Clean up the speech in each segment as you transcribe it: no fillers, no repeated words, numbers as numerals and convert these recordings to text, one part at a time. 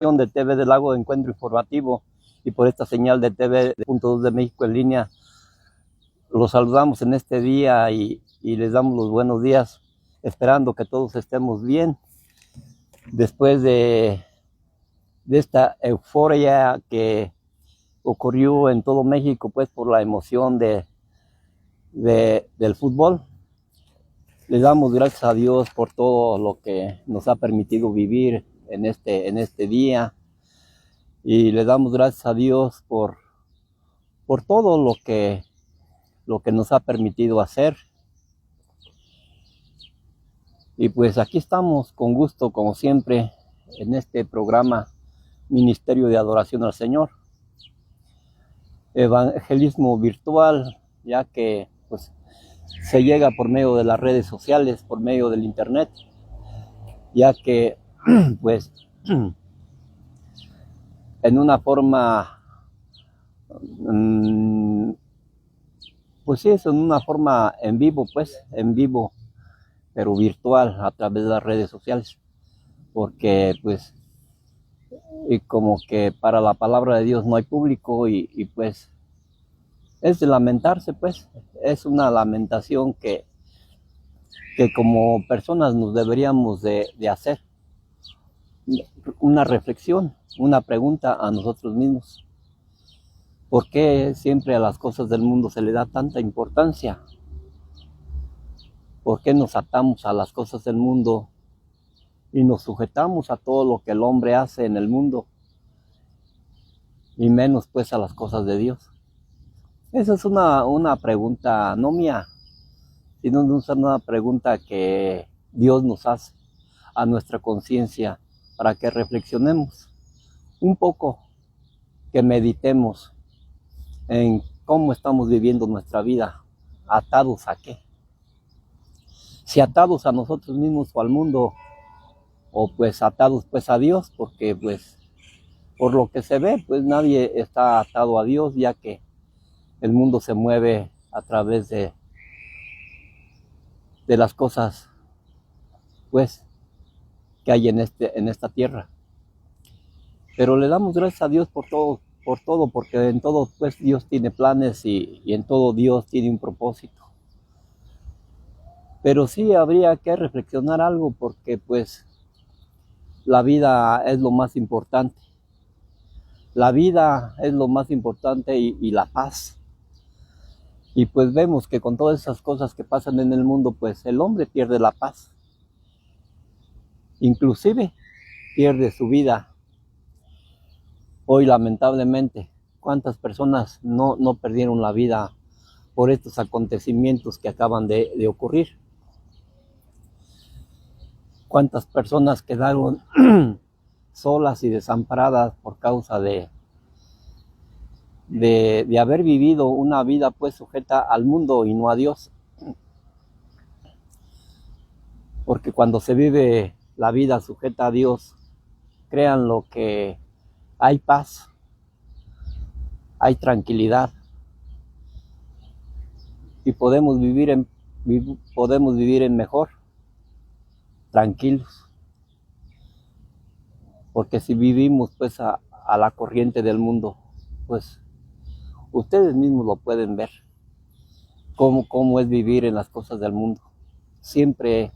de TV del Lago de Encuentro Informativo y por esta señal de TV de Punto 2 de México en línea. Los saludamos en este día y les damos los buenos días, esperando que todos estemos bien después de esta euforia que ocurrió en todo México, pues por la emoción del fútbol. Les damos gracias a Dios por todo lo que nos ha permitido vivir en este día, y le damos gracias a Dios por todo lo que nos ha permitido hacer. Y pues aquí estamos con gusto, como siempre, en este programa Ministerio de Adoración al Señor, evangelismo virtual, ya que pues se llega por medio de las redes sociales, por medio del internet, ya que pues en una forma, pues sí, es en una forma en vivo, pero virtual, a través de las redes sociales, porque pues y como que para la palabra de Dios no hay público, y pues es de lamentarse, pues es una lamentación que como personas nos deberíamos de hacer una reflexión, una pregunta a nosotros mismos. ¿Por qué siempre a las cosas del mundo se le da tanta importancia? ¿Por qué nos atamos a las cosas del mundo y nos sujetamos a todo lo que el hombre hace en el mundo, y menos pues a las cosas de Dios? Esa es una pregunta no mía, sino una pregunta que Dios nos hace a nuestra conciencia, para que reflexionemos un poco, que meditemos en cómo estamos viviendo nuestra vida, atados a qué. Si atados a nosotros mismos o al mundo, o pues atados pues a Dios, porque pues por lo que se ve, pues nadie está atado a Dios, ya que el mundo se mueve a través de las cosas pues que hay en esta tierra. Pero le damos gracias a Dios por todo, porque en todo pues Dios tiene planes, y en todo Dios tiene un propósito. Pero sí habría que reflexionar algo, porque pues la vida es lo más importante. La vida es lo más importante, y la paz. Y pues vemos que con todas esas cosas que pasan en el mundo, pues el hombre pierde la paz. Inclusive pierde su vida. Hoy lamentablemente, ¿cuántas personas no perdieron la vida por estos acontecimientos que acaban de ocurrir? ¿Cuántas personas quedaron solas y desamparadas por causa de haber vivido una vida pues sujeta al mundo y no a Dios? Porque cuando se vive la vida sujeta a Dios, créanlo que hay paz, hay tranquilidad, y podemos vivir en mejor, tranquilos. Porque si vivimos pues a la corriente del mundo, pues ustedes mismos lo pueden ver, cómo es vivir en las cosas del mundo, siempre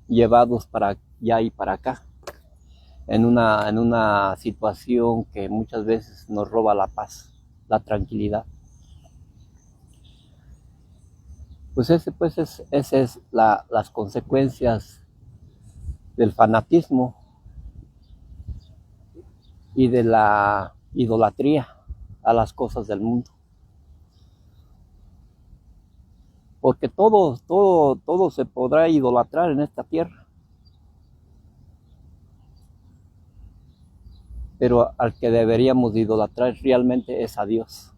llevados para allá y para acá, en una situación que muchas veces nos roba la paz, la tranquilidad. Pues esas es las consecuencias del fanatismo y de la idolatría a las cosas del mundo. Porque todo se podrá idolatrar en esta tierra, pero al que deberíamos idolatrar realmente es a Dios.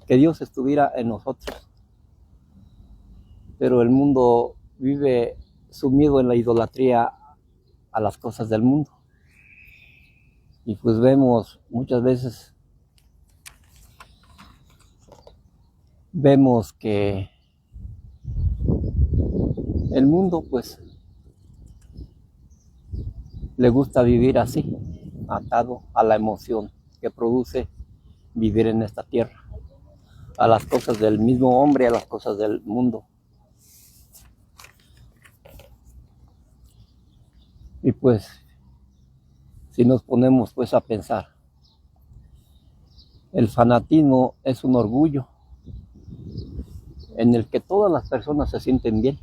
Que Dios estuviera en nosotros, pero el mundo vive sumido en la idolatría a las cosas del mundo. Y pues vemos muchas veces, que el mundo pues le gusta vivir así, atado a la emoción que produce vivir en esta tierra, a las cosas del mismo hombre, a las cosas del mundo. Y pues, si nos ponemos pues a pensar, el fanatismo es un orgullo en el que todas las personas se sienten bien.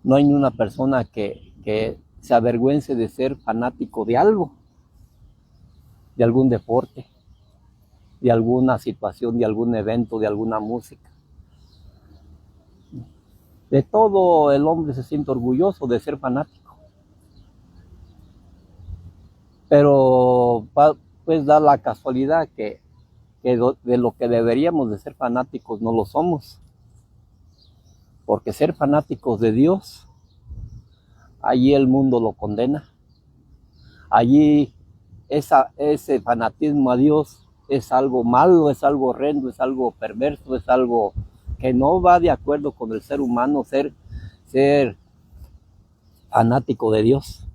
No hay ni una persona que se avergüence de ser fanático de algo, de algún deporte, de alguna situación, de algún evento, de alguna música. De todo el hombre se siente orgulloso de ser fanático. Pero pues da la casualidad que de lo que deberíamos de ser fanáticos no lo somos. Porque ser fanáticos de Dios, allí el mundo lo condena. Allí ese fanatismo a Dios es algo malo, es algo horrendo, es algo perverso, es algo que no va de acuerdo con el ser humano ser fanático de Dios.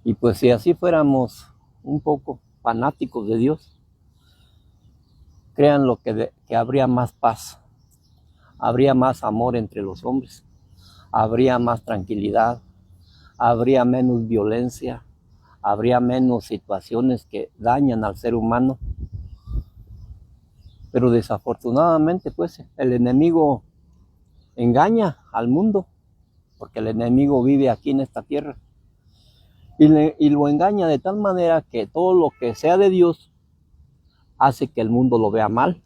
Y pues si así fuéramos un poco fanáticos de Dios, créanlo que habría más paz, habría más amor entre los hombres, habría más tranquilidad, habría menos violencia, habría menos situaciones que dañan al ser humano. Pero desafortunadamente pues el enemigo engaña al mundo, porque el enemigo vive aquí en esta tierra y lo engaña de tal manera que todo lo que sea de Dios hace que el mundo lo vea mal.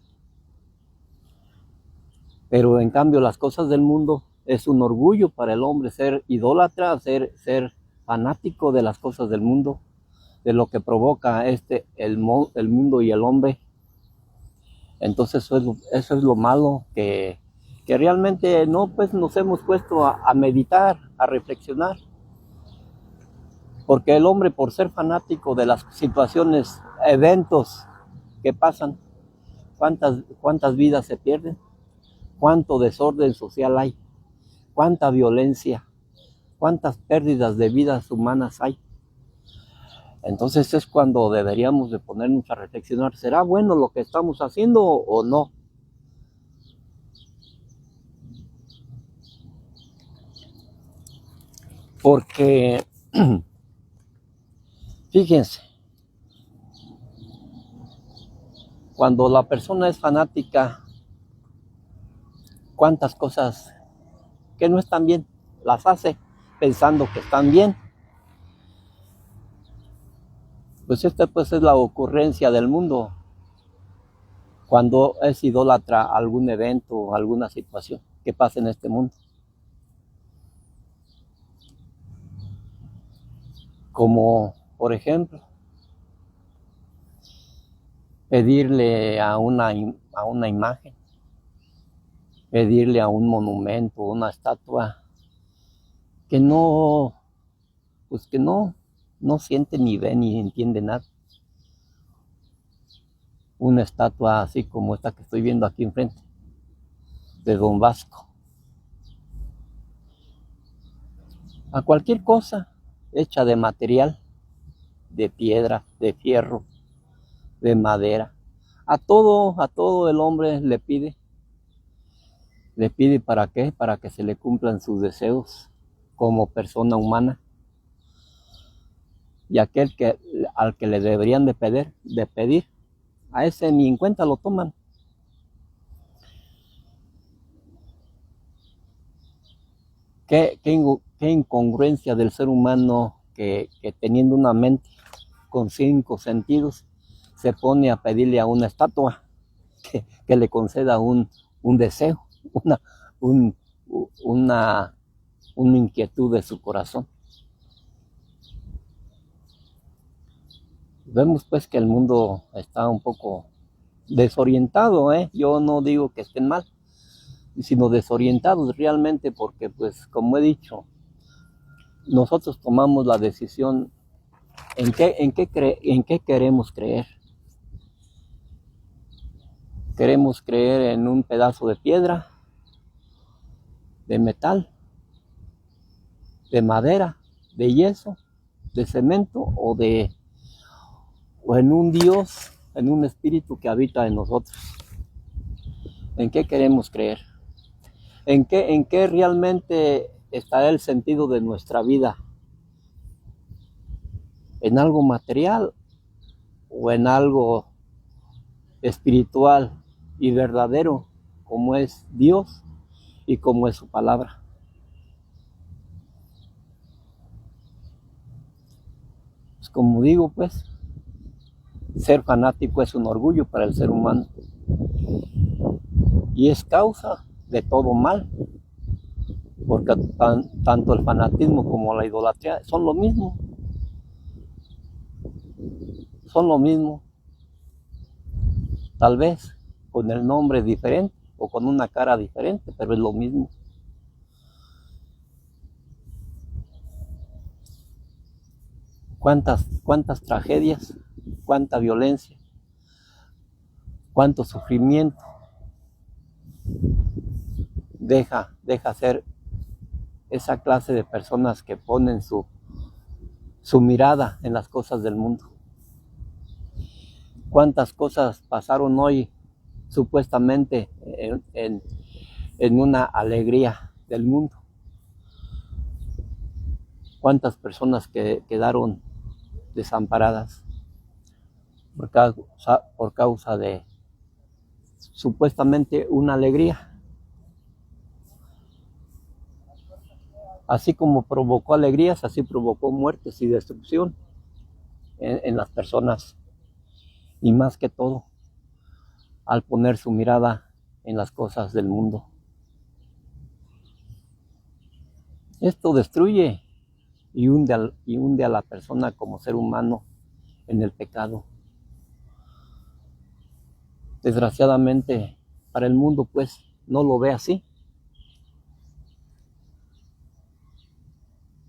Pero en cambio las cosas del mundo es un orgullo para el hombre ser idólatra, ser fanático de las cosas del mundo, de lo que provoca el mundo y el hombre. Entonces eso es lo malo que realmente no pues nos hemos puesto a meditar, a reflexionar. Porque el hombre, por ser fanático de las situaciones, eventos que pasan, cuántas vidas se pierden, cuánto desorden social hay, cuánta violencia, cuántas pérdidas de vidas humanas hay. Entonces es cuando deberíamos de ponernos a reflexionar, ¿será bueno lo que estamos haciendo o no? Porque, fíjense, cuando la persona es fanática, cuántas cosas que no están bien, las hace pensando que están bien. Pues esta pues es la ocurrencia del mundo cuando es idólatra algún evento o alguna situación que pasa en este mundo. Como, por ejemplo, pedirle a una imagen, pedirle a un monumento, una estatua, que no, pues que no siente ni ve ni entiende nada. Una estatua así como esta que estoy viendo aquí enfrente, de Don Vasco. A cualquier cosa hecha de material, de piedra, de fierro, de madera. A todo el hombre le pide. ¿Le pide para qué? Para que se le cumplan sus deseos como persona humana. Y al que le deberían de pedir, a ese ni en cuenta lo toman. Qué incongruencia del ser humano que teniendo una mente con 5 sentidos se pone a pedirle a una estatua que le conceda un deseo, una inquietud de su corazón. Vemos pues que el mundo está un poco desorientado, Yo no digo que estén mal, sino desorientados realmente porque pues como he dicho, nosotros tomamos la decisión en qué queremos creer. Queremos creer en un pedazo de piedra, de metal, de madera, de yeso, de cemento o en un Dios, en un espíritu que habita en nosotros. ¿En qué queremos creer? ¿En qué realmente está el sentido de nuestra vida? ¿En algo material o en algo espiritual y verdadero como es Dios y como es su palabra? Pues como digo, pues, ser fanático es un orgullo para el ser humano y es causa de todo mal, porque tanto el fanatismo como la idolatría son lo mismo, tal vez con el nombre diferente o con una cara diferente, pero es lo mismo. ¿Cuántas tragedias, cuánta violencia, cuánto sufrimiento deja ser esa clase de personas que ponen su mirada en las cosas del mundo? ¿Cuántas cosas pasaron hoy supuestamente en una alegría del mundo? ¿Cuántas personas que quedaron desamparadas por causa de supuestamente una alegría? Así como provocó alegrías, así provocó muertes y destrucción en las personas, y más que todo al poner su mirada en las cosas del mundo. Esto destruye y hunde a la persona como ser humano en el pecado. Desgraciadamente para el mundo pues no lo ve así,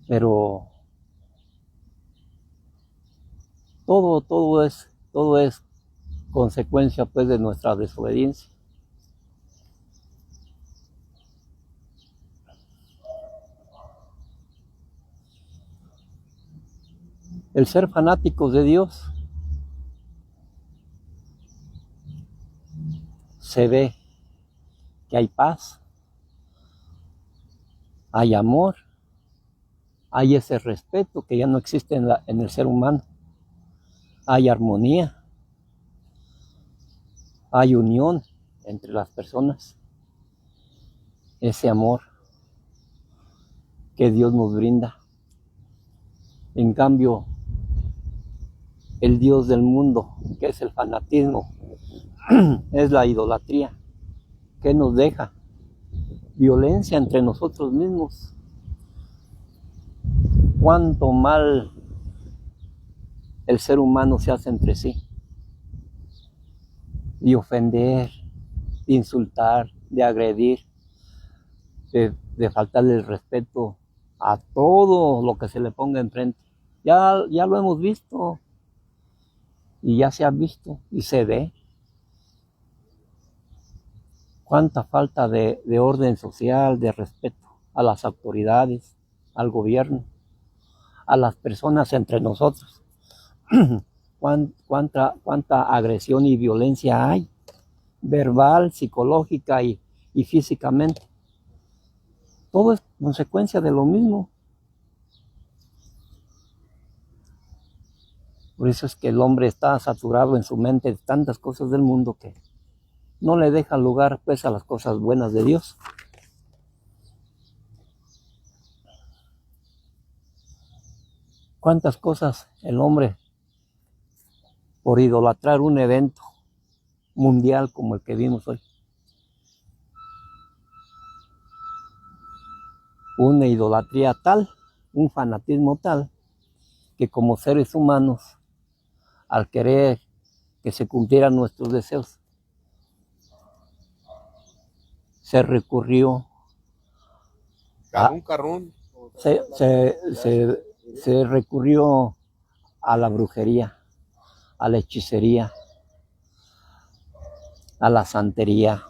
pero todo es consecuencia pues de nuestra desobediencia. El ser fanáticos de Dios se ve que hay paz, hay amor, hay ese respeto que ya no existe en el ser humano, hay armonía, hay unión entre las personas, ese amor que Dios nos brinda. En cambio, el Dios del mundo, que es el fanatismo, es la idolatría, que nos deja violencia entre nosotros mismos. Cuánto mal el ser humano se hace entre sí, de ofender, de insultar, de agredir, de faltarle el respeto a todo lo que se le ponga enfrente. Ya lo hemos visto y ya se ha visto y se ve. Cuánta falta de orden social, de respeto a las autoridades, al gobierno, a las personas entre nosotros. Cuánta agresión y violencia hay, verbal, psicológica y físicamente. Todo es consecuencia de lo mismo. Por eso es que el hombre está saturado en su mente de tantas cosas del mundo que no le deja lugar pues a las cosas buenas de Dios. Cuántas cosas el hombre, por idolatrar un evento mundial como el que vimos hoy, una idolatría tal, un fanatismo tal, que como seres humanos, al querer que se cumplieran nuestros deseos, se recurrió se recurrió a la brujería, a la hechicería, a la santería,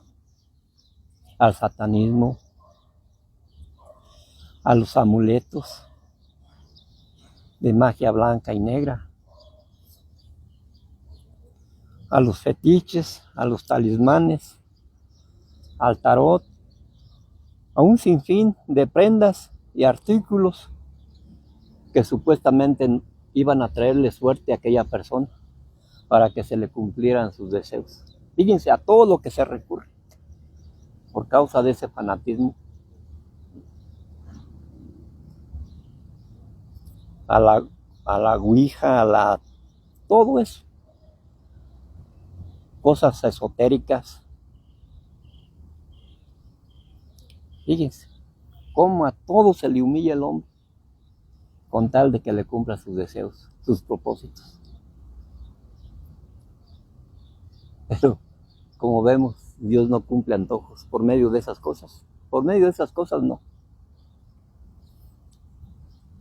al satanismo, a los amuletos de magia blanca y negra, a los fetiches, a los talismanes, al tarot, a un sinfín de prendas y artículos que supuestamente iban a traerle suerte a aquella persona para que se le cumplieran sus deseos. Fíjense a todo lo que se recurre por causa de ese fanatismo. A la ouija, todo eso. Cosas esotéricas. Fíjense cómo a todo se le humilla el hombre con tal de que le cumpla sus deseos, sus propósitos. Pero como vemos, Dios no cumple antojos por medio de esas cosas. Por medio de esas cosas no.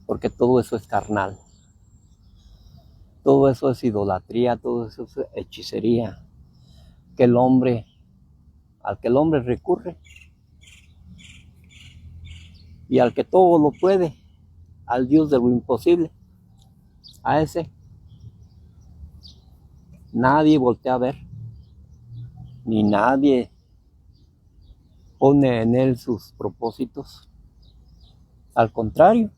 Porque todo eso es carnal. Todo eso es idolatría, todo eso es hechicería. Al que el hombre recurre. Y al que todo lo puede, al Dios de lo imposible, a ese nadie voltea a ver, ni nadie pone en él sus propósitos. Al contrario,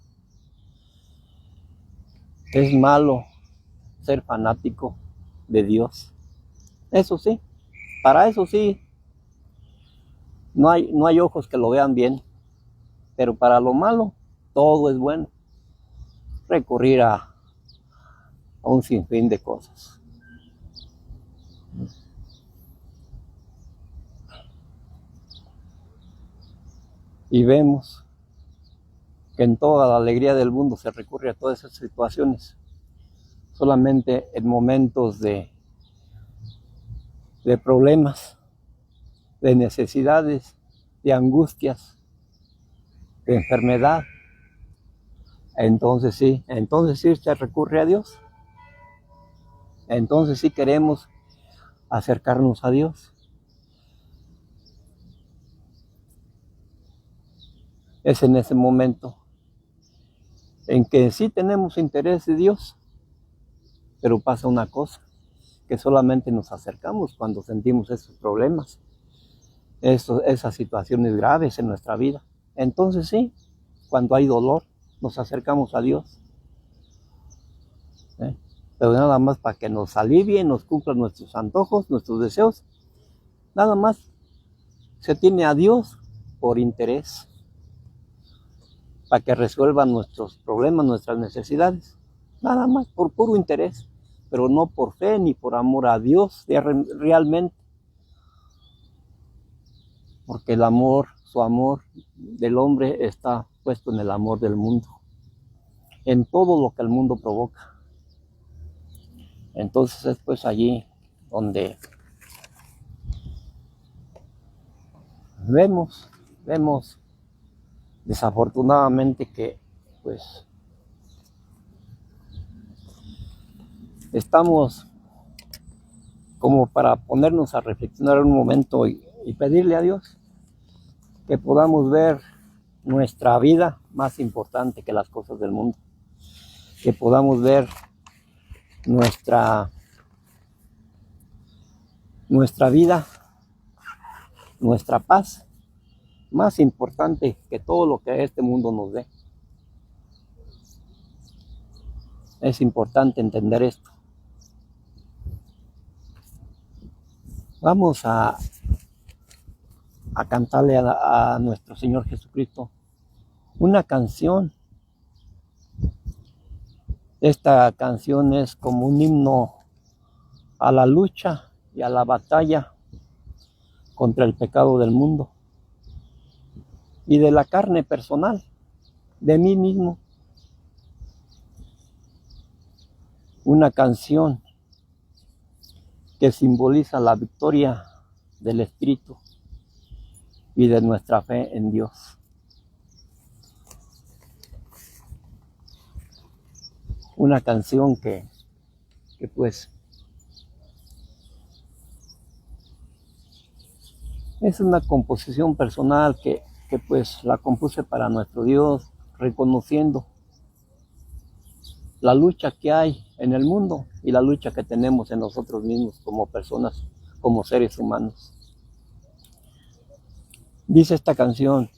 es malo ser fanático de Dios. Eso sí, para eso sí, no hay ojos que lo vean bien, pero para lo malo, todo es bueno. Recurrir a un sinfín de cosas. Y vemos que en toda la alegría del mundo se recurre a todas esas situaciones. Solamente en momentos de problemas, de necesidades, de angustias, de enfermedad. Entonces sí se recurre a Dios. Entonces sí queremos acercarnos a Dios. Es en ese momento en que sí tenemos interés de Dios, pero pasa una cosa, que solamente nos acercamos cuando sentimos esos problemas, esas situaciones graves en nuestra vida. Entonces sí, cuando hay dolor, nos acercamos a Dios. Pero nada más para que nos alivie, nos cumplan nuestros antojos, nuestros deseos. Nada más se tiene a Dios por interés, para que resuelvan nuestros problemas, nuestras necesidades. Nada más por puro interés, pero no por fe ni por amor a Dios realmente. Porque el amor, su amor del hombre está puesto en el amor del mundo, en todo lo que el mundo provoca. Entonces es pues allí donde vemos desafortunadamente que pues estamos como para ponernos a reflexionar un momento y pedirle a Dios que podamos ver nuestra vida más importante que las cosas del mundo, que podamos ver nuestra vida, nuestra paz, más importante que todo lo que este mundo nos dé. Es importante entender esto. Vamos a cantarle a nuestro Señor Jesucristo una canción. Esta canción es como un himno a la lucha y a la batalla contra el pecado del mundo y de la carne personal, de mí mismo. Una canción que simboliza la victoria del Espíritu y de nuestra fe en Dios. Una canción que pues es una composición personal que pues la compuse para nuestro Dios, reconociendo la lucha que hay en el mundo y la lucha que tenemos en nosotros mismos como personas, como seres humanos. Dice esta canción: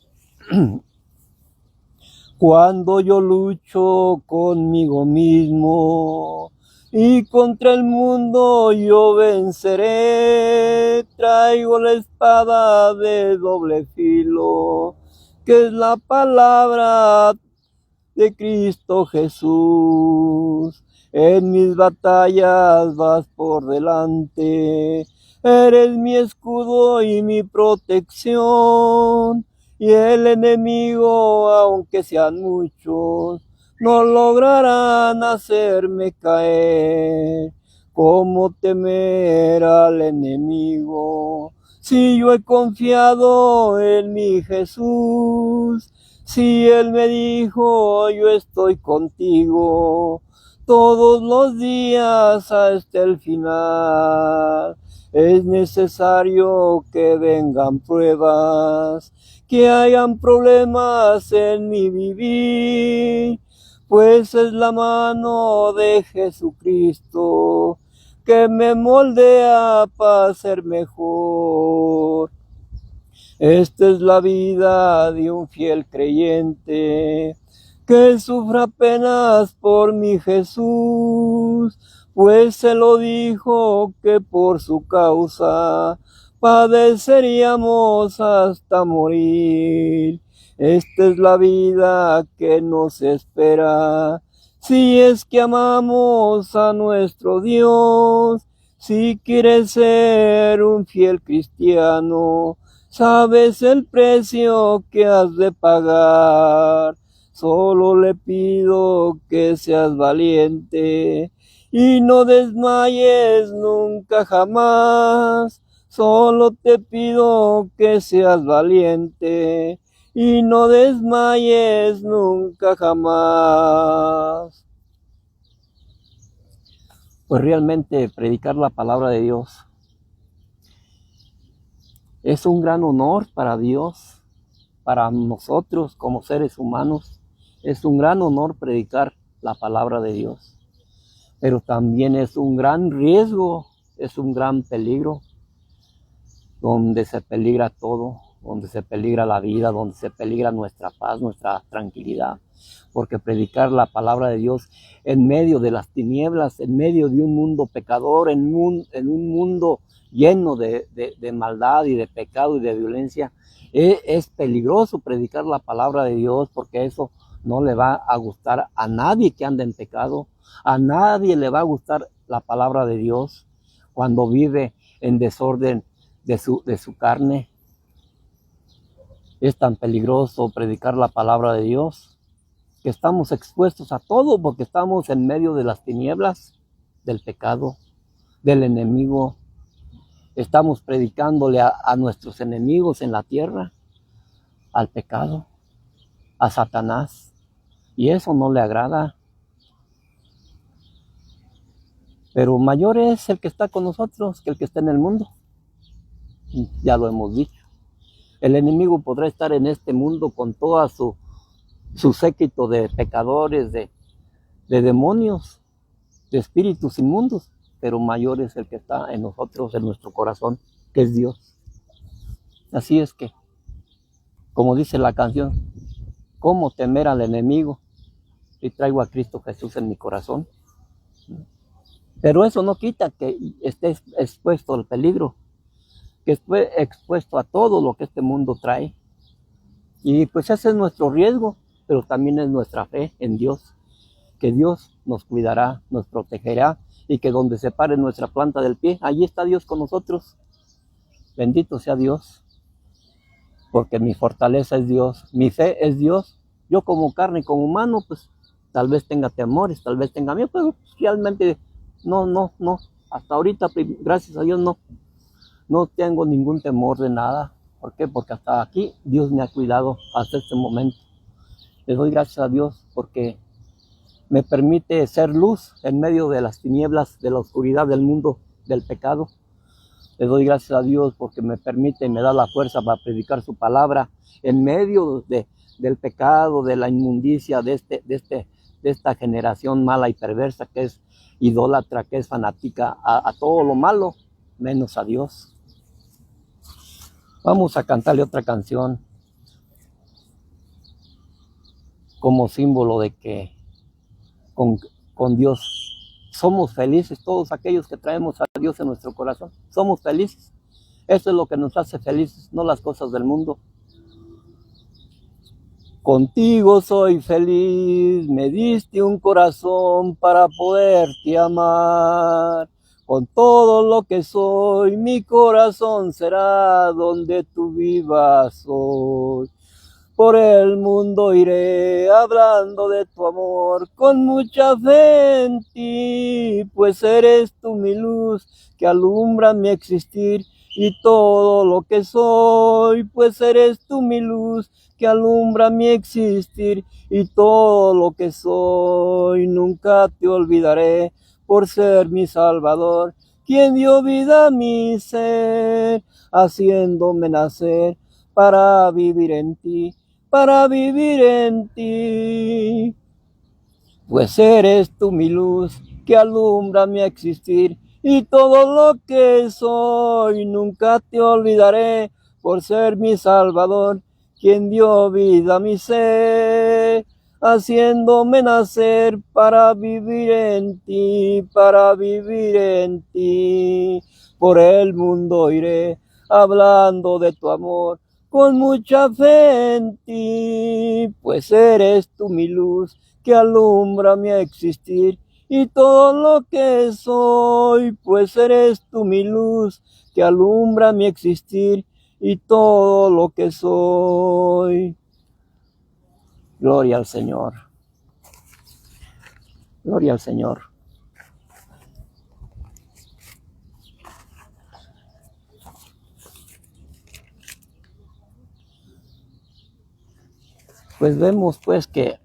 cuando yo lucho conmigo mismo y contra el mundo yo venceré, traigo la espada de doble filo, que es la palabra de Cristo Jesús. En mis batallas vas por delante, eres mi escudo y mi protección, y el enemigo, aunque sean muchos, no lograrán hacerme caer. ¿Cómo temer al enemigo si yo he confiado en mi Jesús? Si Él me dijo, yo estoy contigo todos los días hasta el final. Es necesario que vengan pruebas, que hayan problemas en mi vivir, pues es la mano de Jesucristo que me moldea para ser mejor. Esta es la vida de un fiel creyente que sufra penas por mi Jesús, pues se lo dijo que por su causa padeceríamos hasta morir. Esta es la vida que nos espera, si es que amamos a nuestro Dios. Si quieres ser un fiel cristiano, sabes el precio que has de pagar. Solo le pido que seas valiente y no desmayes nunca jamás. Solo te pido que seas valiente y no desmayes nunca jamás. Pues realmente predicar la palabra de Dios es un gran honor para Dios, para nosotros como seres humanos. Es un gran honor predicar la palabra de Dios, pero también es un gran riesgo, es un gran peligro, donde se peligra todo, donde se peligra la vida, donde se peligra nuestra paz, nuestra tranquilidad, porque predicar la palabra de Dios en medio de las tinieblas, en medio de un mundo pecador, en un mundo lleno de maldad y de pecado y de violencia, es peligroso predicar la palabra de Dios, porque eso no le va a gustar a nadie que ande en pecado. A nadie le va a gustar la palabra de Dios cuando vive en desorden de su carne. Es tan peligroso predicar la palabra de Dios que estamos expuestos a todo, porque estamos en medio de las tinieblas, del pecado, del enemigo. Estamos predicándole a nuestros enemigos en la tierra, al pecado, a Satanás, y eso no le agrada. Pero mayor es el que está con nosotros que el que está en el mundo. Ya lo hemos dicho. El enemigo podrá estar en este mundo con toda su séquito de pecadores, de demonios, de espíritus inmundos, pero mayor es el que está en nosotros, en nuestro corazón, que es Dios. Así es que, como dice la canción, ¿cómo temer al enemigo si traigo a Cristo Jesús en mi corazón? Pero eso no quita que esté expuesto al peligro, que esté expuesto a todo lo que este mundo trae. Y pues ese es nuestro riesgo, pero también es nuestra fe en Dios, que Dios nos cuidará, nos protegerá, y que donde se pare nuestra planta del pie, allí está Dios con nosotros. Bendito sea Dios, porque mi fortaleza es Dios, mi fe es Dios. Yo como carne y como humano, pues tal vez tenga temores, tal vez tenga miedo, pero realmente no, hasta ahorita, gracias a Dios, no tengo ningún temor de nada. ¿Por qué? Porque hasta aquí Dios me ha cuidado hasta este momento. Le doy gracias a Dios porque me permite ser luz en medio de las tinieblas, de la oscuridad del mundo, del pecado. Le doy gracias a Dios porque me permite y me da la fuerza para predicar su palabra en medio de del pecado, de la inmundicia de esta generación mala y perversa que es idólatra, que es fanática a todo lo malo, menos a Dios. Vamos a cantarle otra canción como símbolo de que con Dios somos felices. Todos aquellos que traemos a Dios en nuestro corazón, somos felices. Eso es lo que nos hace felices, no las cosas del mundo. Contigo soy feliz, me diste un corazón para poderte amar. Con todo lo que soy, mi corazón será donde tú vivas hoy. Por el mundo iré hablando de tu amor con mucha fe en ti, pues eres tú mi luz que alumbra mi existir y todo lo que soy, pues eres tú mi luz que alumbra mi existir y todo lo que soy. Nunca te olvidaré por ser mi Salvador, quien dio vida a mi ser, haciéndome nacer para vivir en ti, para vivir en ti. Pues eres tú mi luz que alumbra mi existir y todo lo que soy. Nunca te olvidaré por ser mi Salvador, quien dio vida a mi ser, haciéndome nacer para vivir en ti, para vivir en ti. Por el mundo iré hablando de tu amor con mucha fe en ti, pues eres tú mi luz que alumbra mi existir y todo lo que soy, pues eres tú mi luz que alumbra mi existir y todo lo que soy. Gloria al Señor. Gloria al Señor. Pues vemos pues que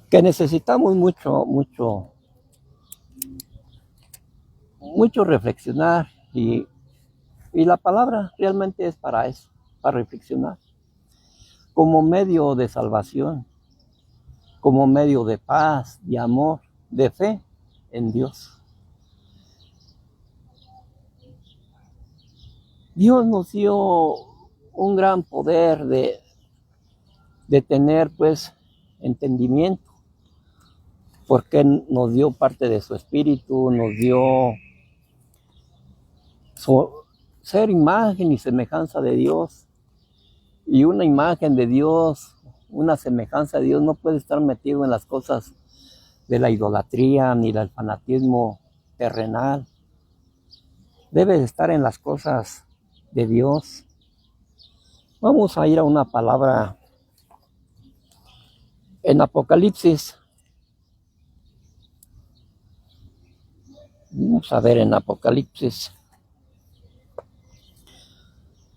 necesitamos mucho reflexionar y la palabra realmente es para eso, para reflexionar, como medio de salvación, como medio de paz, de amor, de fe en Dios. Dios nos dio un gran poder de tener pues entendimiento, porque nos dio parte de su espíritu, nos dio ser imagen y semejanza de Dios. Y una imagen de Dios, una semejanza de Dios no puede estar metido en las cosas de la idolatría ni del fanatismo terrenal. Debe estar en las cosas de Dios. Vamos a ir a una palabra en Apocalipsis. Vamos a ver en Apocalipsis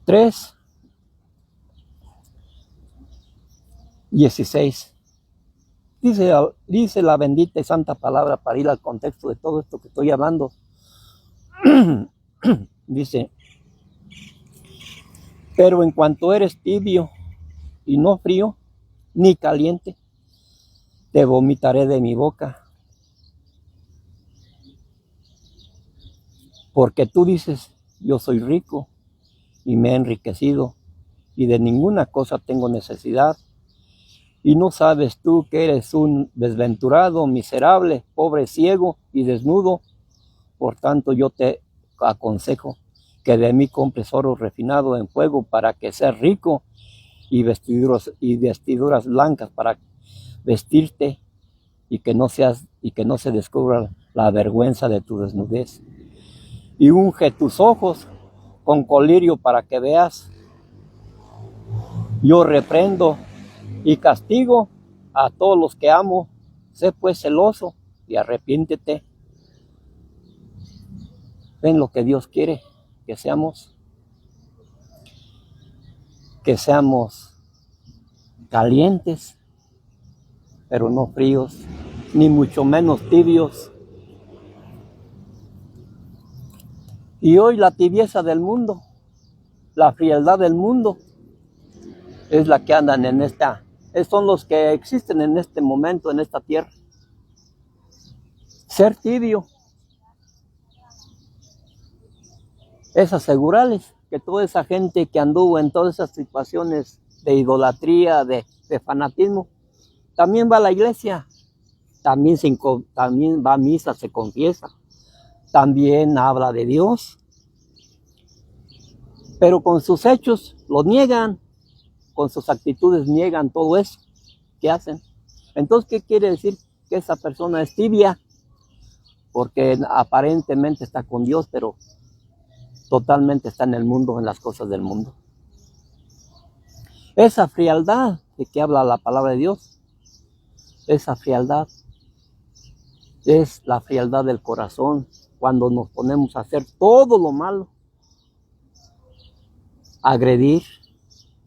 3:16. Dice la bendita y santa palabra, para ir al contexto de todo esto que estoy hablando. Dice: pero en cuanto eres tibio y no frío ni caliente, te vomitaré de mi boca. Porque tú dices: yo soy rico y me he enriquecido y de ninguna cosa tengo necesidad. Y no sabes tú que eres un desventurado, miserable, pobre, ciego y desnudo. Por tanto yo te aconsejo que de mí compres oro refinado en fuego para que seas rico, y vestiduras blancas para vestirte, y que no se descubra la vergüenza de tu desnudez. Y unge tus ojos con colirio para que veas. Yo reprendo y castigo a todos los que amo. Sé pues celoso y arrepiéntete. Ven lo que Dios quiere que seamos. Que seamos calientes, pero no fríos, ni mucho menos tibios. Y hoy la tibieza del mundo La frialdad del mundo es la que andan en esta, son los que existen en este momento, en esta tierra. Ser tibio es asegurarles que toda esa gente que anduvo en todas esas situaciones de idolatría, de fanatismo, también va a la iglesia, también va a misa, se confiesa, también habla de Dios, pero con sus hechos lo niegan, con sus actitudes niegan todo eso que hacen. Entonces, ¿qué quiere decir? Que esa persona es tibia, porque aparentemente está con Dios, pero totalmente está en el mundo, en las cosas del mundo. Esa frialdad de que habla la palabra de Dios, esa frialdad es la frialdad del corazón, cuando nos ponemos a hacer todo lo malo, agredir,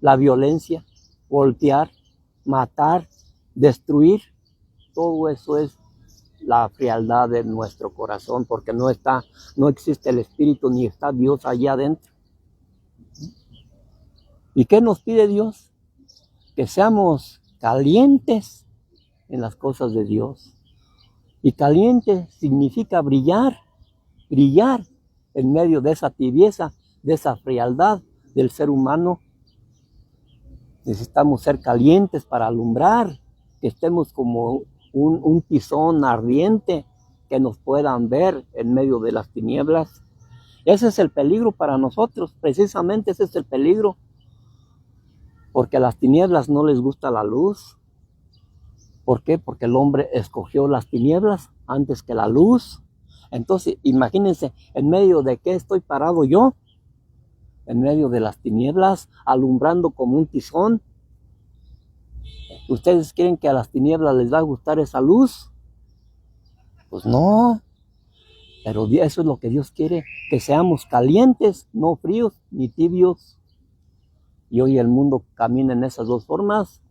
la violencia, golpear, matar, destruir, todo eso es la frialdad de nuestro corazón, porque no existe el Espíritu ni está Dios allá adentro. ¿Y qué nos pide Dios? Que seamos calientes en las cosas de Dios. Y caliente significa brillar, brillar en medio de esa tibieza, de esa frialdad del ser humano. Necesitamos ser calientes para alumbrar, que estemos como un tizón ardiente, que nos puedan ver en medio de las tinieblas. Ese es el peligro para nosotros, precisamente ese es el peligro, porque a las tinieblas no les gusta la luz. ¿Por qué? Porque el hombre escogió las tinieblas antes que la luz. Entonces, imagínense, ¿en medio de qué estoy parado yo? En medio de las tinieblas, alumbrando como un tizón. ¿Ustedes creen que a las tinieblas les va a gustar esa luz? Pues no. Pero eso es lo que Dios quiere, que seamos calientes, no fríos ni tibios. Y hoy el mundo camina en esas dos formas,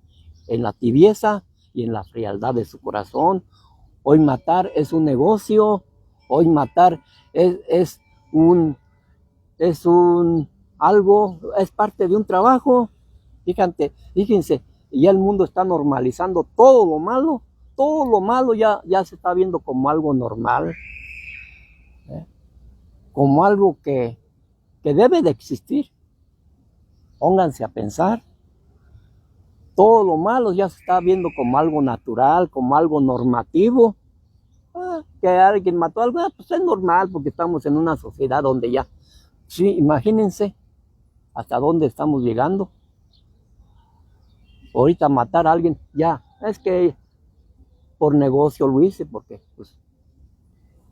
en la tibieza y en la frialdad de su corazón. Hoy matar es un negocio, hoy matar es parte de un trabajo. Fíjense, ya el mundo está normalizando todo lo malo ya se está viendo como algo normal, como algo que debe de existir. Pónganse a pensar. Todo lo malo ya se está viendo como algo natural, como algo normativo. Que alguien mató algo, pues es normal, porque estamos en una sociedad donde ya, sí, imagínense hasta dónde estamos llegando. Ahorita matar a alguien, ya, es que por negocio lo hice, porque pues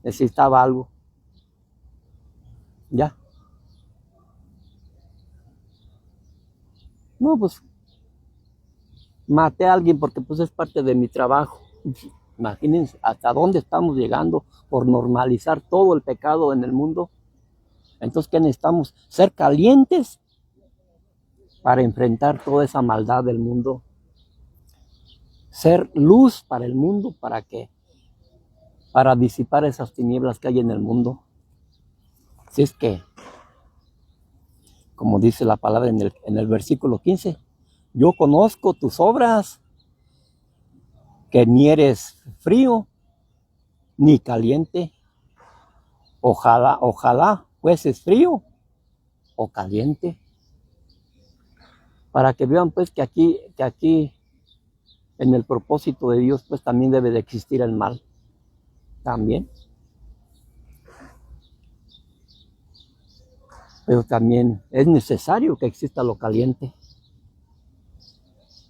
necesitaba algo. Ya. No, pues maté a alguien porque pues es parte de mi trabajo. Imagínense hasta dónde estamos llegando por normalizar todo el pecado en el mundo. Entonces, ¿qué necesitamos? Ser calientes para enfrentar toda esa maldad del mundo. Ser luz para el mundo, para disipar esas tinieblas que hay en el mundo. Así es que, como dice la palabra en el versículo 15, yo conozco tus obras, que ni eres frío ni caliente. Ojalá fueses frío o caliente, para que vean pues que aquí en el propósito de Dios pues también debe de existir el mal, también. Pero también es necesario que exista lo caliente.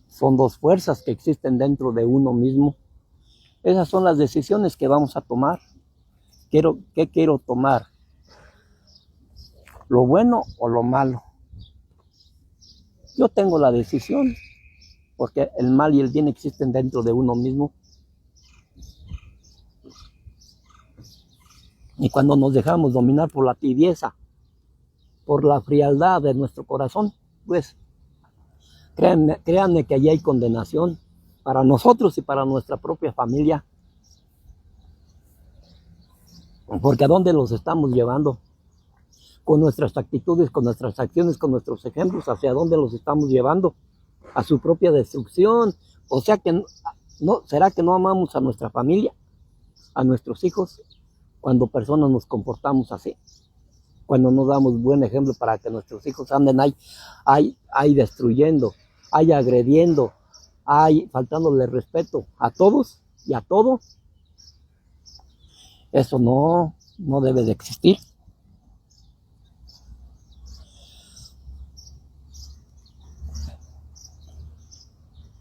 Son dos fuerzas que existen dentro de uno mismo. Esas son las decisiones que vamos a tomar. ¿Qué quiero tomar? ¿Lo bueno o lo malo? Yo tengo la decisión, porque el mal y el bien existen dentro de uno mismo. Y cuando nos dejamos dominar por la tibieza, por la frialdad de nuestro corazón, pues créanme que allí hay condenación para nosotros y para nuestra propia familia. Porque ¿a dónde los estamos llevando? con nuestras actitudes, con nuestras acciones, con nuestros ejemplos, hacia dónde los estamos llevando, a su propia destrucción. O sea que no, ¿será que no amamos a nuestra familia, a nuestros hijos, cuando personas nos comportamos así? Cuando no damos buen ejemplo para que nuestros hijos anden ahí destruyendo, ahí agrediendo, ahí faltándole respeto a todos y a todo. Eso no debe de existir.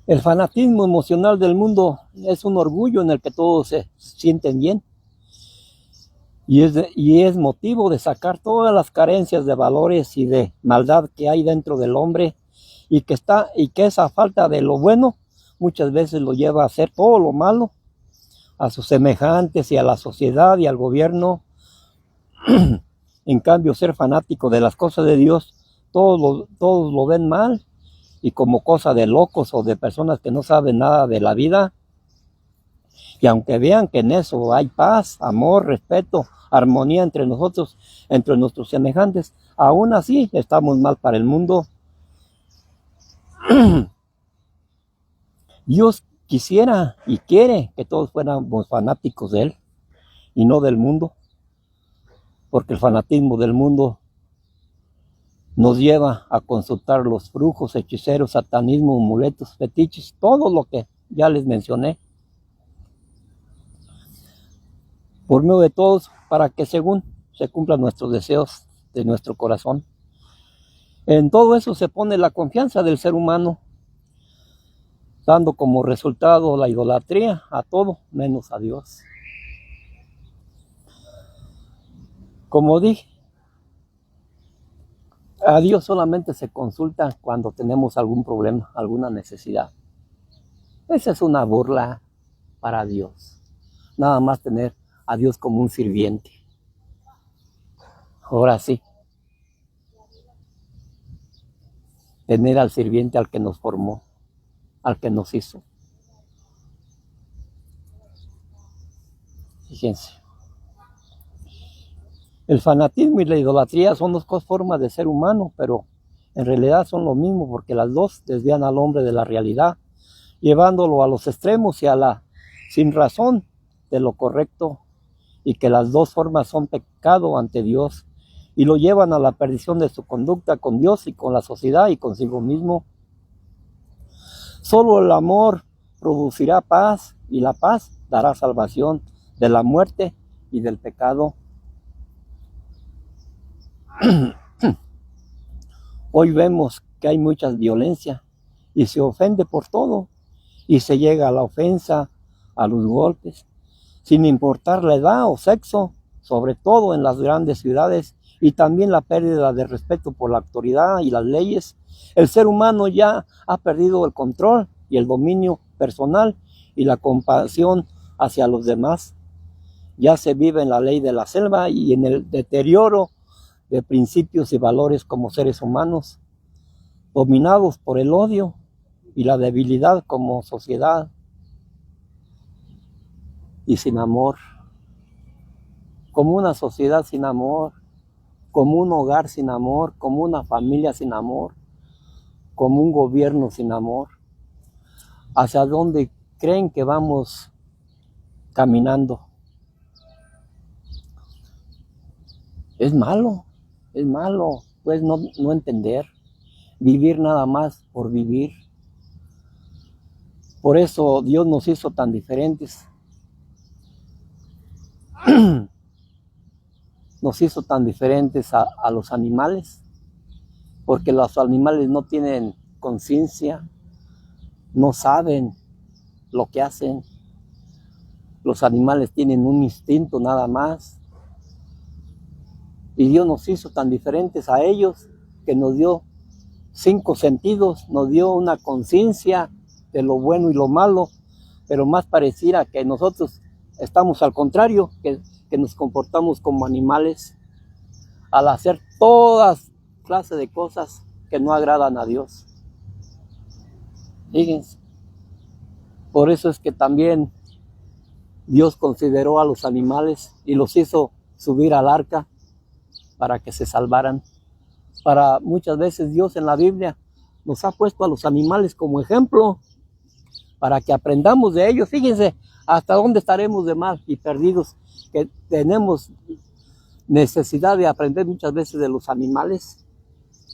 El fanatismo emocional del mundo es un orgullo en el que todos se sienten bien. Y es motivo de sacar todas las carencias de valores y de maldad que hay dentro del hombre, y que esa falta de lo bueno muchas veces lo lleva a hacer todo lo malo a sus semejantes y a la sociedad y al gobierno. En cambio, ser fanático de las cosas de Dios, todos lo ven mal y como cosa de locos o de personas que no saben nada de la vida. Y aunque vean que en eso hay paz, amor, respeto, armonía entre nosotros, entre nuestros semejantes, aún así estamos mal para el mundo. Dios quisiera y quiere que todos fuéramos fanáticos de Él y no del mundo, porque el fanatismo del mundo nos lleva a consultar los brujos, hechiceros, satanismo, amuletos, fetiches, todo lo que ya les mencioné, por medio de todos, para que según se cumplan nuestros deseos de nuestro corazón. En todo eso se pone la confianza del ser humano, dando como resultado la idolatría a todo menos a Dios. Como dije, a Dios solamente se consulta cuando tenemos algún problema, alguna necesidad. Esa es una burla para Dios. Nada más tener a Dios como un sirviente. Ahora sí, tener al sirviente al que nos formó, al que nos hizo. Fíjense. El fanatismo y la idolatría son dos formas de ser humano, pero en realidad son lo mismo, porque las dos desvían al hombre de la realidad, llevándolo a los extremos y a la sin razón de lo correcto, y que las dos formas son pecado ante Dios y lo llevan a la perdición de su conducta con Dios y con la sociedad y consigo mismo. Solo el amor producirá paz, y la paz dará salvación de la muerte y del pecado. Hoy vemos que hay mucha violencia y se ofende por todo, y se llega a la ofensa, a los golpes, sin importar la edad o sexo, sobre todo en las grandes ciudades, y también la pérdida de respeto por la autoridad y las leyes. El ser humano ya ha perdido el control y el dominio personal y la compasión hacia los demás. Ya se vive en la ley de la selva y en el deterioro de principios y valores como seres humanos, dominados por el odio y la debilidad como sociedad, y sin amor, como una sociedad sin amor, como un hogar sin amor, como una familia sin amor, como un gobierno sin amor. ¿Hacia dónde creen que vamos caminando? Es malo, pues no entender, vivir nada más por vivir. Por eso Dios nos hizo tan diferentes. Nos hizo tan diferentes a los animales, porque los animales no tienen conciencia, no saben lo que hacen. Los animales tienen un instinto nada más. Y Dios nos hizo tan diferentes a ellos, que nos dio 5 sentidos, nos dio una conciencia de lo bueno y lo malo, pero más pareciera que nosotros estamos al contrario, que nos comportamos como animales al hacer todas clases de cosas que no agradan a Dios. Fíjense, por eso es que también Dios consideró a los animales y los hizo subir al arca, para que se salvaran. Para muchas veces Dios en la Biblia nos ha puesto a los animales como ejemplo para que aprendamos de ellos. Fíjense hasta dónde estaremos de mal y perdidos, que tenemos necesidad de aprender muchas veces de los animales,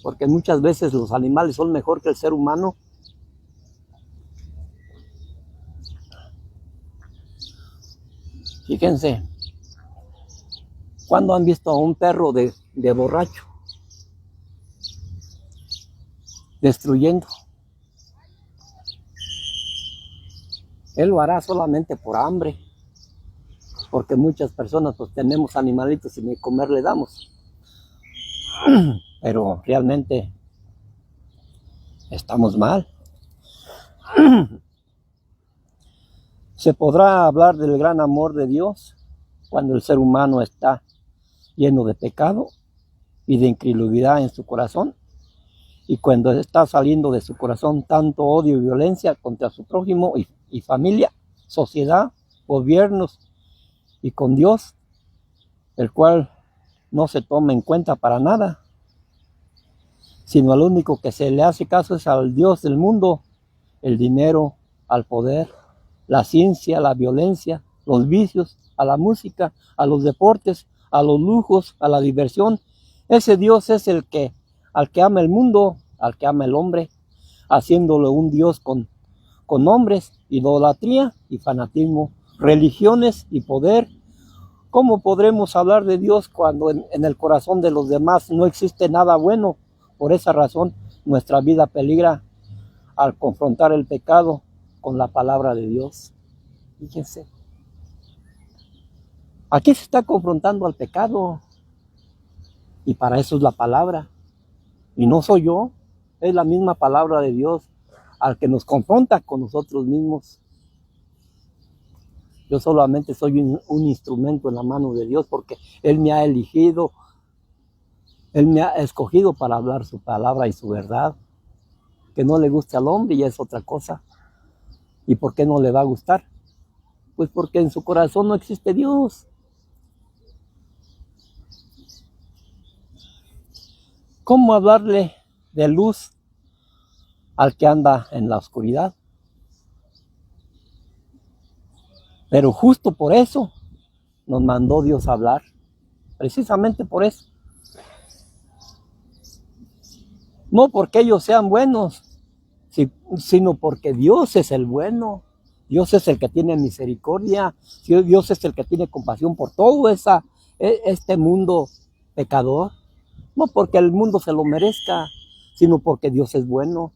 porque muchas veces los animales son mejor que el ser humano. Fíjense, ¿cuándo han visto a un perro de borracho destruyendo? Él lo hará solamente por hambre, porque muchas personas pues tenemos animalitos y ni comer le damos. Pero realmente estamos mal. Se podrá hablar del gran amor de Dios cuando el ser humano está lleno de pecado y de incredulidad en su corazón, y cuando está saliendo de su corazón tanto odio y violencia contra su prójimo y familia, sociedad, gobiernos y con Dios, el cual no se toma en cuenta para nada, sino al único que se le hace caso es al Dios del mundo, el dinero, al poder, la ciencia, la violencia, los vicios, a la música, a los deportes, a los lujos, a la diversión. Ese Dios es el que, al que ama el mundo, al que ama el hombre, haciéndolo un Dios con hombres, idolatría y fanatismo, religiones y poder. ¿Cómo podremos hablar de Dios cuando en el corazón de los demás no existe nada bueno? Por esa razón, nuestra vida peligra al confrontar el pecado con la palabra de Dios. Fíjense, aquí se está confrontando al pecado, y para eso es la palabra, y no soy yo, es la misma palabra de Dios al que nos confronta con nosotros mismos. Yo solamente soy un instrumento en la mano de Dios, porque Él me ha elegido, Él me ha escogido para hablar su palabra y su verdad. Que no le guste al hombre ya es otra cosa. ¿Y por qué no le va a gustar? Pues porque en su corazón no existe Dios. ¿Cómo hablarle de luz al que anda en la oscuridad? Pero justo por eso nos mandó Dios a hablar. Precisamente por eso. No porque ellos sean buenos, sino porque Dios es el bueno. Dios es el que tiene misericordia. Dios es el que tiene compasión por todo este mundo pecador. No porque el mundo se lo merezca, sino porque Dios es bueno.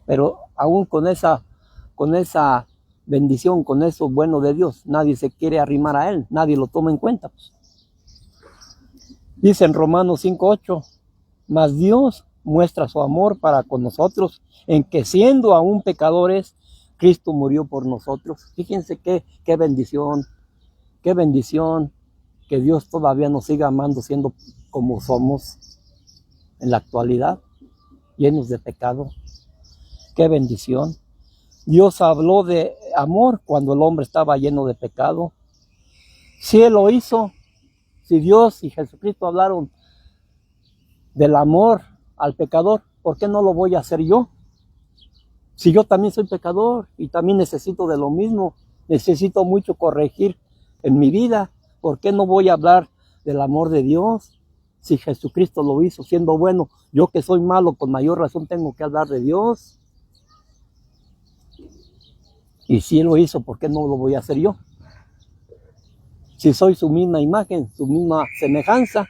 Pero aún con esa bendición, con eso bueno de Dios, nadie se quiere arrimar a Él, nadie lo toma en cuenta. Dice en Romanos 5:8, mas Dios muestra su amor para con nosotros, en que siendo aún pecadores, Cristo murió por nosotros. Fíjense qué bendición, que Dios todavía nos siga amando siendo como somos en la actualidad, llenos de pecado. Qué bendición. Dios habló de amor cuando el hombre estaba lleno de pecado. Si Él lo hizo, si Dios y Jesucristo hablaron del amor al pecador, ¿por qué no lo voy a hacer yo? Si yo también soy pecador y también necesito de lo mismo, necesito mucho corregir en mi vida, ¿por qué no voy a hablar del amor de Dios? Si Jesucristo lo hizo siendo bueno, yo que soy malo, con mayor razón tengo que hablar de Dios. Y si Él lo hizo, ¿por qué no lo voy a hacer yo? Si soy su misma imagen, su misma semejanza.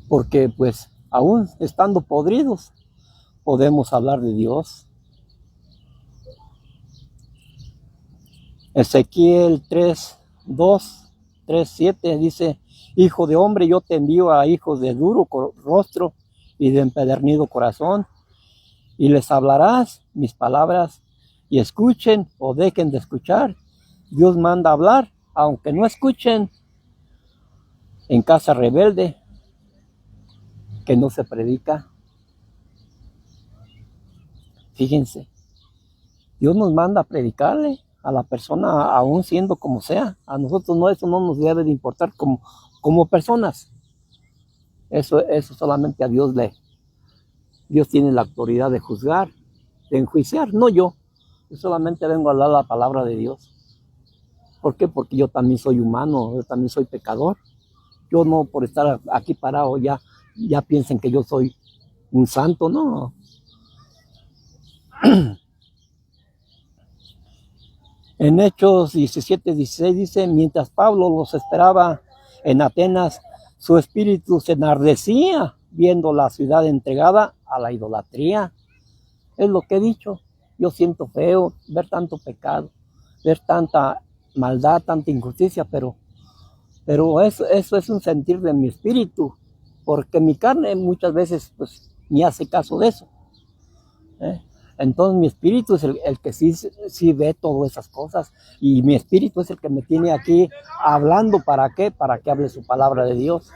Porque pues aún estando podridos, podemos hablar de Dios. Ezequiel 3:2, 3:7 dice, hijo de hombre, yo te envío a hijos de duro rostro y de empedernido corazón, y les hablarás mis palabras, y escuchen o dejen de escuchar. Dios manda hablar, aunque no escuchen. En casa rebelde, que no se predica. Fíjense, Dios nos manda a predicarle a la persona, aún siendo como sea. A nosotros no, eso no nos debe de importar como personas. Eso solamente a Dios Dios tiene la autoridad de juzgar, de enjuiciar, no yo. Yo solamente vengo a hablar la palabra de Dios. ¿Por qué? Porque yo también soy humano, yo también soy pecador. Yo no por estar aquí parado ya piensen que yo soy un santo, no. En Hechos 17:16 dice, mientras Pablo los esperaba en Atenas, su espíritu se enardecía viendo la ciudad entregada a la idolatría. Es lo que he dicho. Yo siento feo ver tanto pecado, ver tanta maldad, tanta injusticia, pero eso es un sentir de mi espíritu, porque mi carne muchas veces pues ni hace caso de eso. Entonces mi espíritu es el que sí ve todas esas cosas, y mi espíritu es el que me tiene aquí hablando. ¿Para qué? Para que hable su palabra de Dios.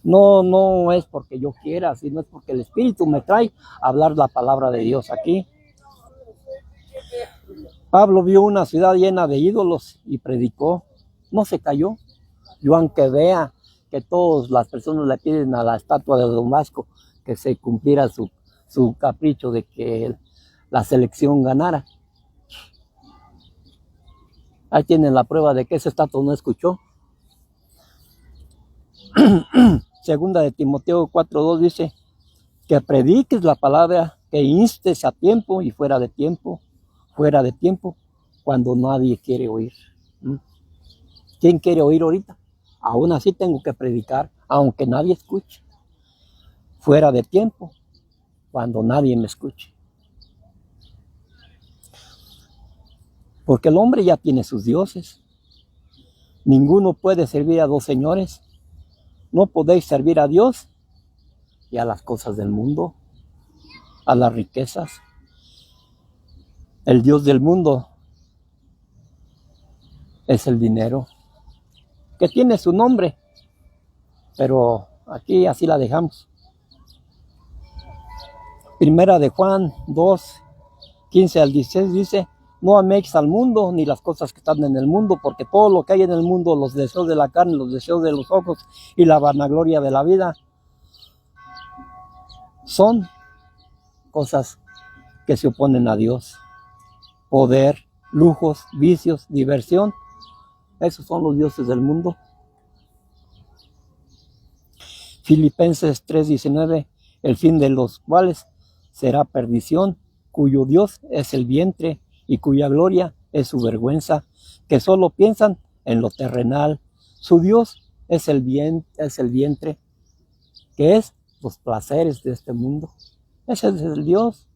No es porque yo quiera, sino es porque el espíritu me trae a hablar la palabra de Dios aquí. Pablo vio una ciudad llena de ídolos y predicó, no se cayó. Yo aunque vea que todas las personas le piden a la estatua de Don Vasco que se cumpliera su capricho de que la selección ganara. Ahí tienen la prueba de que esa estatua no escuchó. Segunda de Timoteo 4:2 dice que prediques la palabra, que instes a tiempo y fuera de tiempo, cuando nadie quiere oír. ¿Quién quiere oír ahorita? Aún así tengo que predicar, aunque nadie escuche. Fuera de tiempo, cuando nadie me escuche. Porque el hombre ya tiene sus dioses. Ninguno puede servir a dos señores. No podéis servir a Dios y a las cosas del mundo, a las riquezas. El Dios del mundo es el dinero, que tiene su nombre, pero aquí así la dejamos. Primera de Juan 2:15-16 dice, no améis al mundo ni las cosas que están en el mundo, porque todo lo que hay en el mundo, los deseos de la carne, los deseos de los ojos y la vanagloria de la vida, son cosas que se oponen a Dios. Poder, lujos, vicios, diversión, esos son los dioses del mundo. Filipenses 3:19, el fin de los cuales será perdición, cuyo Dios es el vientre y cuya gloria es su vergüenza, que solo piensan en lo terrenal. Su Dios es el vientre, que es los placeres de este mundo. Ese es el Dios.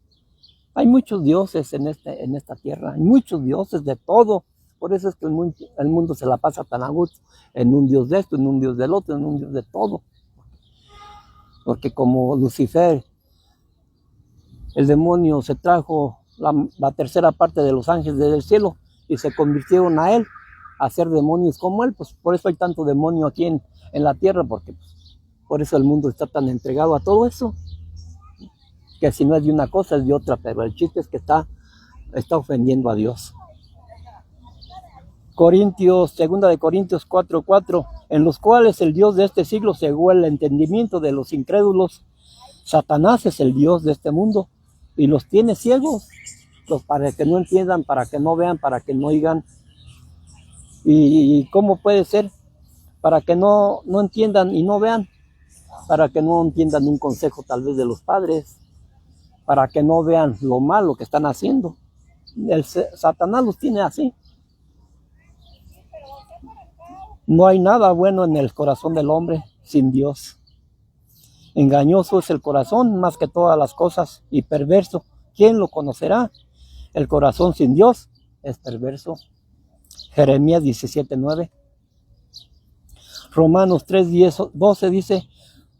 Hay muchos dioses en esta tierra, hay muchos dioses de todo. Por eso es que el mundo se la pasa tan a gusto, en un Dios de esto, en un Dios del otro, en un Dios de todo. Porque como Lucifer, el demonio, se trajo la tercera parte de los ángeles del cielo y se convirtieron a él, a ser demonios como él, pues por eso hay tanto demonio aquí en la tierra, porque pues, por eso el mundo está tan entregado a todo eso, que si no es de una cosa es de otra, pero el chiste es que está ofendiendo a Dios. Segunda de Corintios 4:4, en los cuales el Dios de este siglo cegó el entendimiento de los incrédulos. Satanás es el Dios de este mundo y los tiene ciegos, para que no entiendan, para que no vean, para que no oigan. ¿Y cómo puede ser? Para que no entiendan y no vean, para que no entiendan un consejo tal vez de los padres, para que no vean lo malo que están haciendo. Satanás los tiene así. No hay nada bueno en el corazón del hombre sin Dios. Engañoso es el corazón más que todas las cosas y perverso. ¿Quién lo conocerá? El corazón sin Dios es perverso. Jeremías 17:9. Romanos 3:12 dice,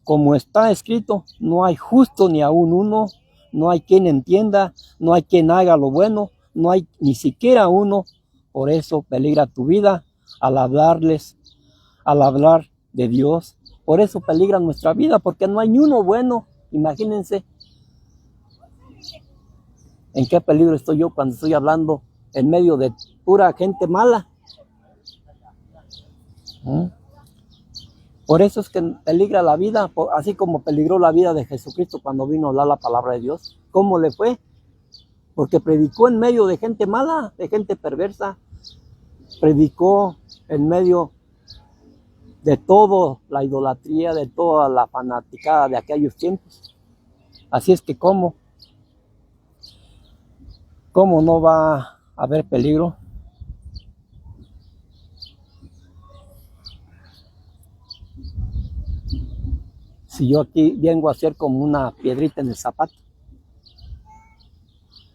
como está escrito, no hay justo ni aún uno, no hay quien entienda, no hay quien haga lo bueno, no hay ni siquiera uno. Por eso peligra tu vida al hablar de Dios. Por eso peligra nuestra vida, porque no hay ni uno bueno. Imagínense en qué peligro estoy yo cuando estoy hablando en medio de pura gente mala. Por eso es que peligra la vida, así como peligró la vida de Jesucristo cuando vino a hablar la palabra de Dios. ¿Cómo le fue? Porque predicó en medio de gente mala, de gente perversa. Predicó en medio de toda la idolatría, de toda la fanaticada de aquellos tiempos. Así es que ¿cómo no va a haber peligro? Si yo aquí vengo a ser como una piedrita en el zapato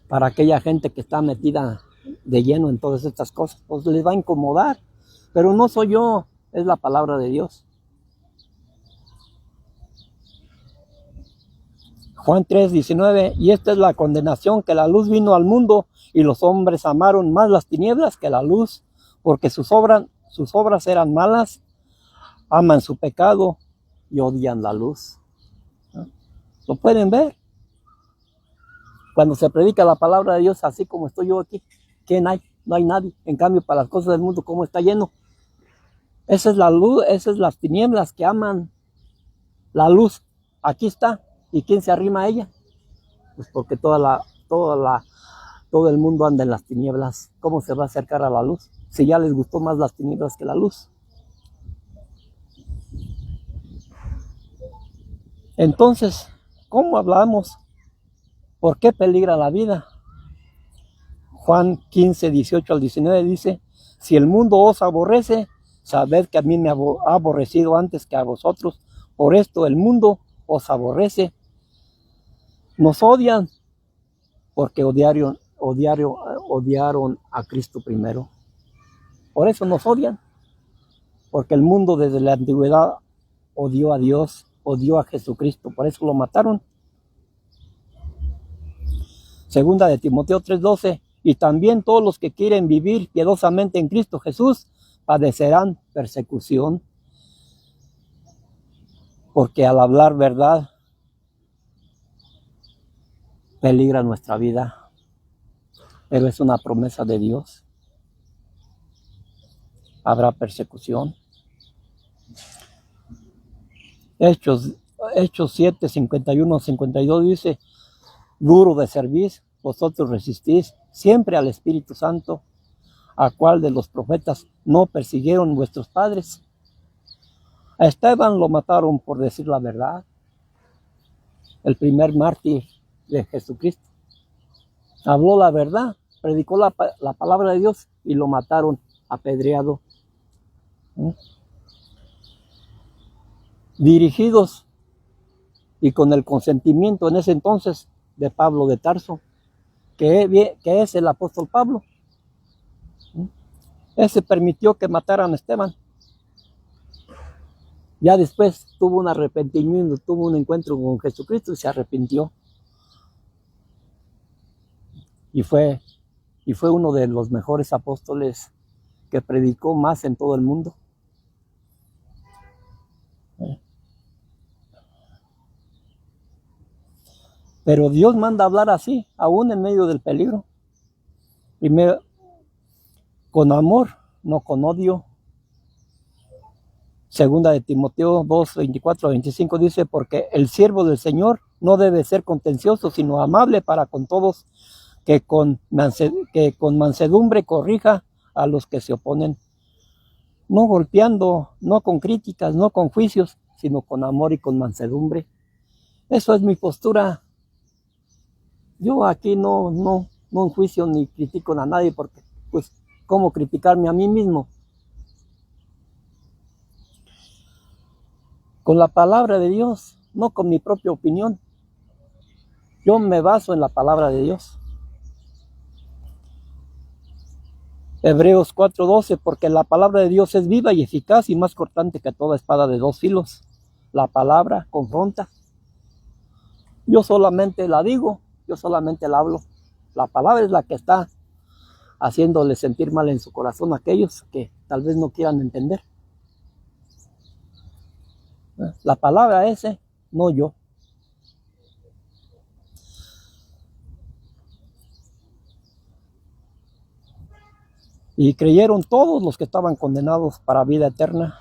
para aquella gente que está metida de lleno en todas estas cosas, pues les va a incomodar. Pero no soy yo, es la palabra de Dios. Juan 3:19, y esta es la condenación, que la luz vino al mundo y los hombres amaron más las tinieblas que la luz, porque sus obras eran malas, aman su pecado y odian la luz. ¿Lo pueden ver? Cuando se predica la palabra de Dios, así como estoy yo aquí, ¿quién hay? No hay nadie. En cambio, para las cosas del mundo, ¿cómo está lleno? Esa es la luz, esas son las tinieblas que aman la luz. Aquí está. ¿Y quién se arrima a ella? Pues porque todo el mundo anda en las tinieblas. ¿Cómo se va a acercar a la luz? Si ya les gustó más las tinieblas que la luz. Entonces, ¿cómo hablamos? ¿Por qué peligra la vida? Juan 15:18-19 dice, si el mundo os aborrece, sabed que a mí me ha aborrecido antes que a vosotros. Por esto el mundo os aborrece. Nos odian porque odiaron a Cristo primero. Por eso nos odian. Porque el mundo desde la antigüedad odió a Dios, odió a Jesucristo. Por eso lo mataron. Segunda de Timoteo 3:12, y también todos los que quieren vivir piadosamente en Cristo Jesús padecerán persecución, porque al hablar verdad peligra nuestra vida, pero es una promesa de Dios. Habrá persecución. Hechos 7:51-52 dice, duro de servir, vosotros resistís siempre al Espíritu Santo, a cual de los profetas no persiguieron vuestros padres. A Esteban lo mataron por decir la verdad, el primer mártir de Jesucristo. Habló la verdad, predicó la palabra de Dios y lo mataron apedreado. Dirigidos y con el consentimiento en ese entonces de Pablo de Tarso, que es el apóstol Pablo. Ese permitió que mataran a Esteban. Ya después tuvo un arrepentimiento, tuvo un encuentro con Jesucristo y se arrepintió. Y fue uno de los mejores apóstoles que predicó más en todo el mundo. Pero Dios manda hablar así, aún en medio del peligro. Primero, con amor, no con odio. Segunda de Timoteo 2:24-25 dice, porque el siervo del Señor no debe ser contencioso, sino amable para con todos, que con mansedumbre corrija a los que se oponen, no golpeando, no con críticas, no con juicios, sino con amor y con mansedumbre. Eso es mi postura. Yo aquí no juicio ni critico a nadie, porque pues ¿cómo criticarme a mí mismo? Con la palabra de Dios, no con mi propia opinión. Yo me baso en la palabra de Dios. Hebreos 4:12, porque la palabra de Dios es viva y eficaz y más cortante que toda espada de dos filos. La palabra confronta. Yo solamente la digo, yo solamente la hablo. La palabra es la que está haciéndole sentir mal en su corazón a aquellos que tal vez no quieran entender. La palabra ese, no yo. Y creyeron todos los que estaban condenados para vida eterna.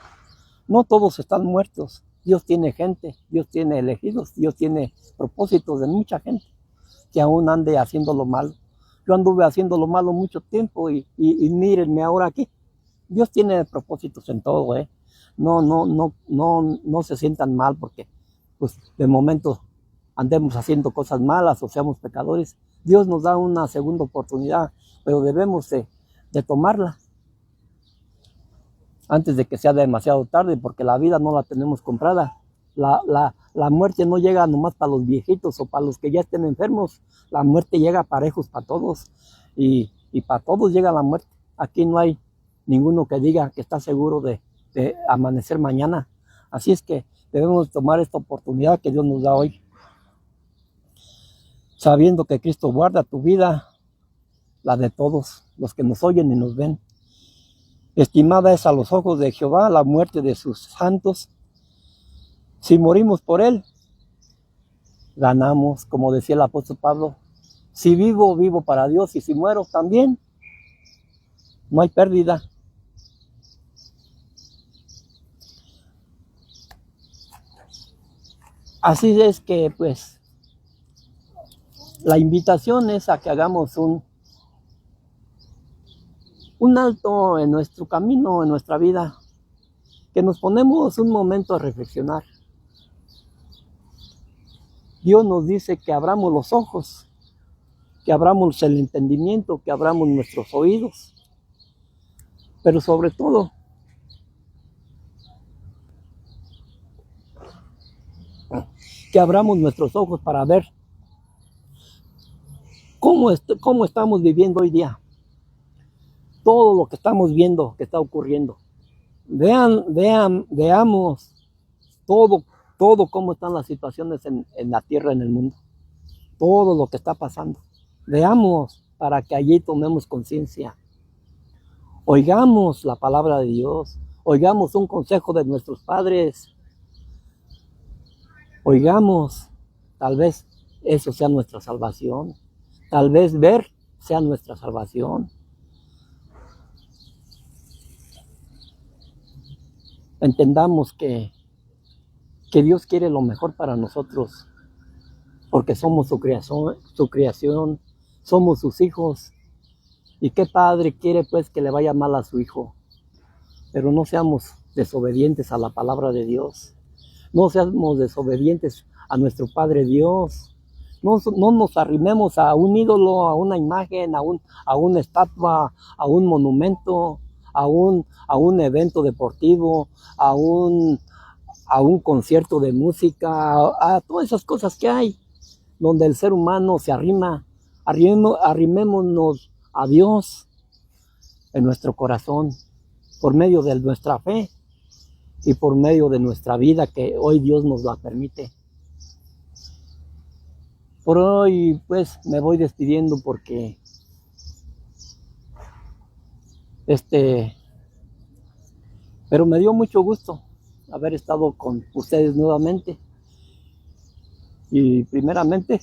No todos están muertos. Dios tiene gente, Dios tiene elegidos, Dios tiene propósitos de mucha gente que aún ande haciendo lo malo. Yo anduve haciendo lo malo mucho tiempo y mírenme ahora aquí. Dios tiene propósitos en todo, ¿eh? No se sientan mal porque pues de momento andemos haciendo cosas malas o seamos pecadores. Dios nos da una segunda oportunidad, pero debemos de tomarla antes de que sea demasiado tarde, porque la vida no la tenemos comprada. La muerte no llega nomás para los viejitos o para los que ya estén enfermos. La muerte llega parejos para todos y para todos llega la muerte. Aquí no hay ninguno que diga que está seguro de amanecer mañana. Así es que debemos tomar esta oportunidad que Dios nos da hoy, sabiendo que Cristo guarda tu vida, la de todos los que nos oyen y nos ven. Estimada es a los ojos de Jehová la muerte de sus santos. Si morimos por Él, ganamos, como decía el apóstol Pablo. Si vivo, vivo para Dios, y si muero también, no hay pérdida. Así es que, pues, la invitación es a que hagamos un alto en nuestro camino, en nuestra vida, que nos ponemos un momento a reflexionar. Dios nos dice que abramos los ojos, que abramos el entendimiento, que abramos nuestros oídos, pero sobre todo, que abramos nuestros ojos para ver cómo estamos viviendo hoy día. Todo lo que estamos viendo que está ocurriendo. Veamos todo cómo están las situaciones en la tierra, en el mundo. Todo lo que está pasando. Veamos para que allí tomemos conciencia. Oigamos la palabra de Dios. Oigamos un consejo de nuestros padres. Oigamos, tal vez eso sea nuestra salvación. Tal vez ver sea nuestra salvación. Entendamos que Dios quiere lo mejor para nosotros, porque somos su creación, somos sus hijos. ¿Y qué padre quiere pues que le vaya mal a su hijo? Pero no seamos desobedientes a la palabra de Dios. No seamos desobedientes a nuestro Padre Dios. No nos arrimemos a un ídolo, a una imagen, a una estatua, a un monumento, a un evento deportivo, a un concierto de música, a todas esas cosas que hay, donde el ser humano se arrimémonos a Dios en nuestro corazón, por medio de nuestra fe y por medio de nuestra vida, que hoy Dios nos la permite. Por hoy, pues, me voy despidiendo porque pero me dio mucho gusto haber estado con ustedes nuevamente. Y primeramente,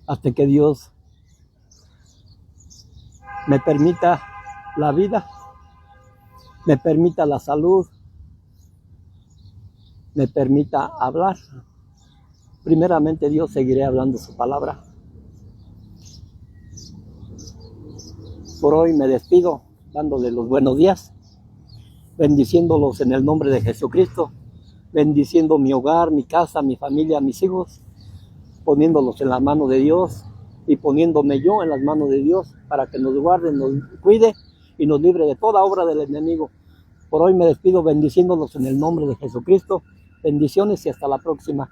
hasta que Dios me permita la vida, me permita la salud, me permita hablar. Primeramente Dios, seguiré hablando su palabra. Por hoy me despido, dándole los buenos días, bendiciéndolos en el nombre de Jesucristo, bendiciendo mi hogar, mi casa, mi familia, mis hijos, poniéndolos en las manos de Dios y poniéndome yo en las manos de Dios para que nos guarde, nos cuide y nos libre de toda obra del enemigo. Por hoy me despido bendiciéndolos en el nombre de Jesucristo. Bendiciones y hasta la próxima.